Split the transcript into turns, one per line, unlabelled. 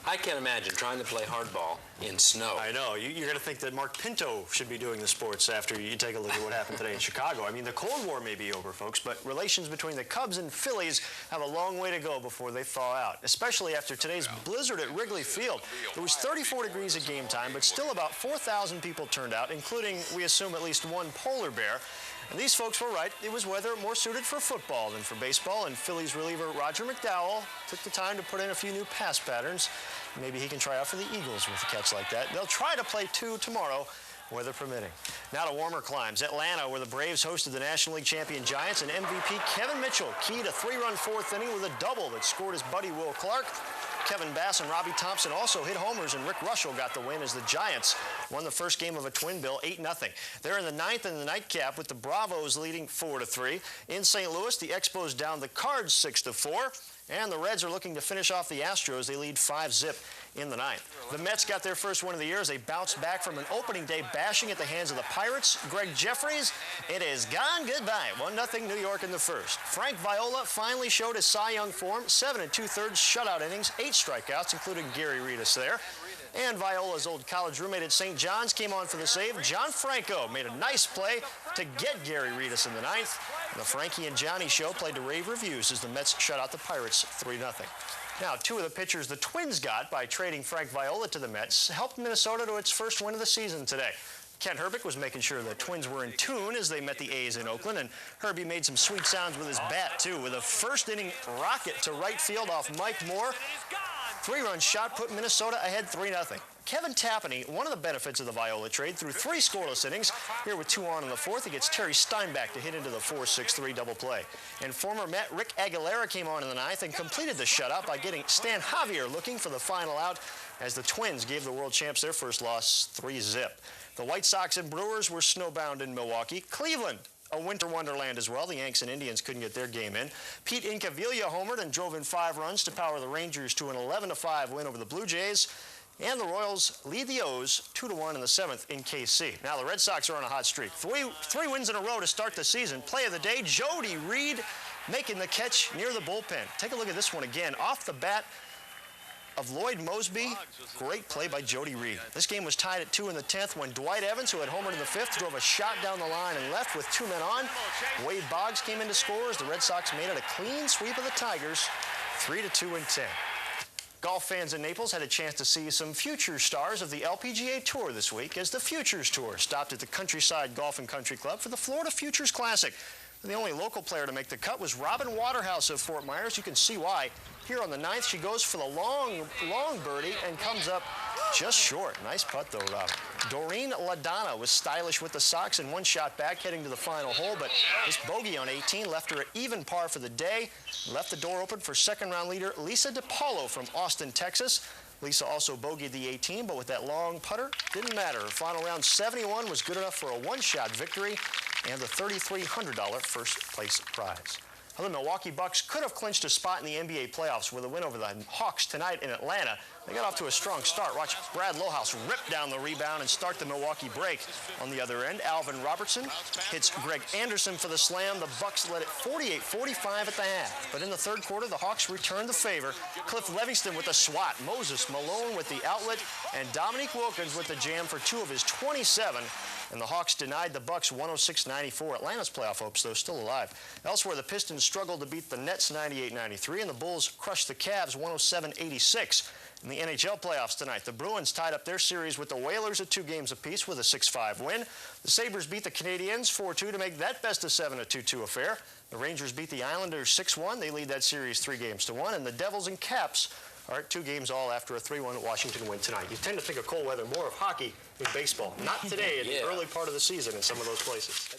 I can't imagine trying to play hardball in snow.
I know. You're going to think that Mark Pinto should be doing the sports after you take a look at what happened today in Chicago. I mean, the Cold War may be over, folks, but relations between the Cubs and Phillies have a long way to go before they thaw out, especially after today's blizzard at Wrigley Field. It was 34 degrees at game time, but still about 4,000 people turned out, including, we assume, at least one polar bear. And these folks were right. It was weather more suited for football than for baseball, and Phillies reliever Roger McDowell took the time to put in a few new pass patterns. Maybe he can try out for the Eagles with a catch like that. They'll try to play 2 tomorrow, weather permitting. Now to warmer climes. Atlanta, where the Braves hosted the National League champion Giants, and MVP Kevin Mitchell keyed a 3-run fourth inning with a double that scored his buddy Will Clark. Kevin Bass and Robbie Thompson also hit homers, and Rick Russell got the win as the Giants won the first game of a twin bill 8-0. They're in the 9th in the nightcap with the Bravos leading 4-3. In St. Louis, the Expos down the Cards 6-4. And the Reds are looking to finish off the Astros. They lead 5-zip in the 9th. The Mets got their first win of the year as they bounced back from an opening day bashing at the hands of the Pirates. Greg Jeffries, it is gone goodbye. 1-0 New York in the first. Frank Viola finally showed his Cy Young form. 7 2/3 shutout innings, 8 strikeouts, including Gary Ritas there. And Viola's old college roommate at St. John's came on for the save. John Franco made a nice play to get Gary Ritas in the 9th. And the Frankie and Johnny show played to rave reviews as the Mets shut out the Pirates 3-0. Now, 2 of the pitchers the Twins got by trading Frank Viola to the Mets helped Minnesota to its first win of the season today. Kent Hrbek was making sure the Twins were in tune as they met the A's in Oakland, and Herbie made some sweet sounds with his bat, too, with a first-inning rocket to right field off Mike Moore. 3-run shot put Minnesota ahead 3-0. Kevin Tapani, one of the benefits of the Viola trade, threw 3 scoreless innings. Here with 2 on in the 4th, he gets Terry Steinbach to hit into the 4-6-3 double play. And former Met Rick Aguilera came on in the 9th and completed the shutout by getting Stan Javier looking for the final out as the Twins gave the world champs their first loss 3-zip. The White Sox and Brewers were snowbound in Milwaukee. Cleveland, a winter wonderland as well. The Yanks and Indians couldn't get their game in. Pete Incaviglia homered and drove in 5 runs to power the Rangers to an 11-5 win over the Blue Jays. And the Royals lead the O's 2-1 in the 7th in KC. Now the Red Sox are on a hot streak. Three wins in a row to start the season. Play of the day, Jody Reed making the catch near the bullpen. Take a look at this one again. Off the bat of Lloyd Mosby. Great play by Jody Reed. This game was tied at 2 in the 10th when Dwight Evans, who had homered in the 5th, drove a shot down the line and left with 2 men on. Wade Boggs came in to score as the Red Sox made it a clean sweep of the Tigers, 3-2 in 10. Golf fans in Naples had a chance to see some future stars of the LPGA Tour this week as the Futures Tour stopped at the Countryside Golf and Country Club for the Florida Futures Classic. The only local player to make the cut was Robin Waterhouse of Fort Myers. You can see why. Here on the 9th, she goes for the long birdie and comes up just short. Nice putt, though, Robin. Doreen LaDonna was stylish with the Sox and 1 shot back heading to the final hole, but this bogey on 18 left her at even par for the day. Left the door open for second-round leader Lisa DiPaolo from Austin, Texas. Lisa also bogeyed the 18, but with that long putter, didn't matter. Her final round 71 was good enough for a 1-shot victory and the $3,300 first-place prize. Well, the Milwaukee Bucks could have clinched a spot in the NBA playoffs with a win over the Hawks tonight in Atlanta. They got off to a strong start. Watch Brad Lohaus rip down the rebound and start the Milwaukee break. On the other end, Alvin Robertson hits Greg Anderson for the slam. The Bucks led it 48-45 at the half. But in the 3rd quarter, the Hawks returned the favor. Cliff Levingston with a swat, Moses Malone with the outlet, and Dominique Wilkins with the jam for 2 of his 27. And the Hawks denied the Bucks 106-94. Atlanta's playoff hopes, though, still alive. Elsewhere, the Pistons struggled to beat the Nets 98-93, and the Bulls crushed the Cavs 107-86. In the NHL playoffs tonight, the Bruins tied up their series with the Whalers at 2 games apiece with a 6-5 win. The Sabres beat the Canadiens 4-2 to make that best-of-7 a 2-2 affair. The Rangers beat the Islanders 6-1. They lead that series 3-1. And the Devils and Caps are at 2 games all after a 3-1 Washington win tonight. You tend to think of cold weather more of hockey than baseball. Not today in the early part of the season in some of those places.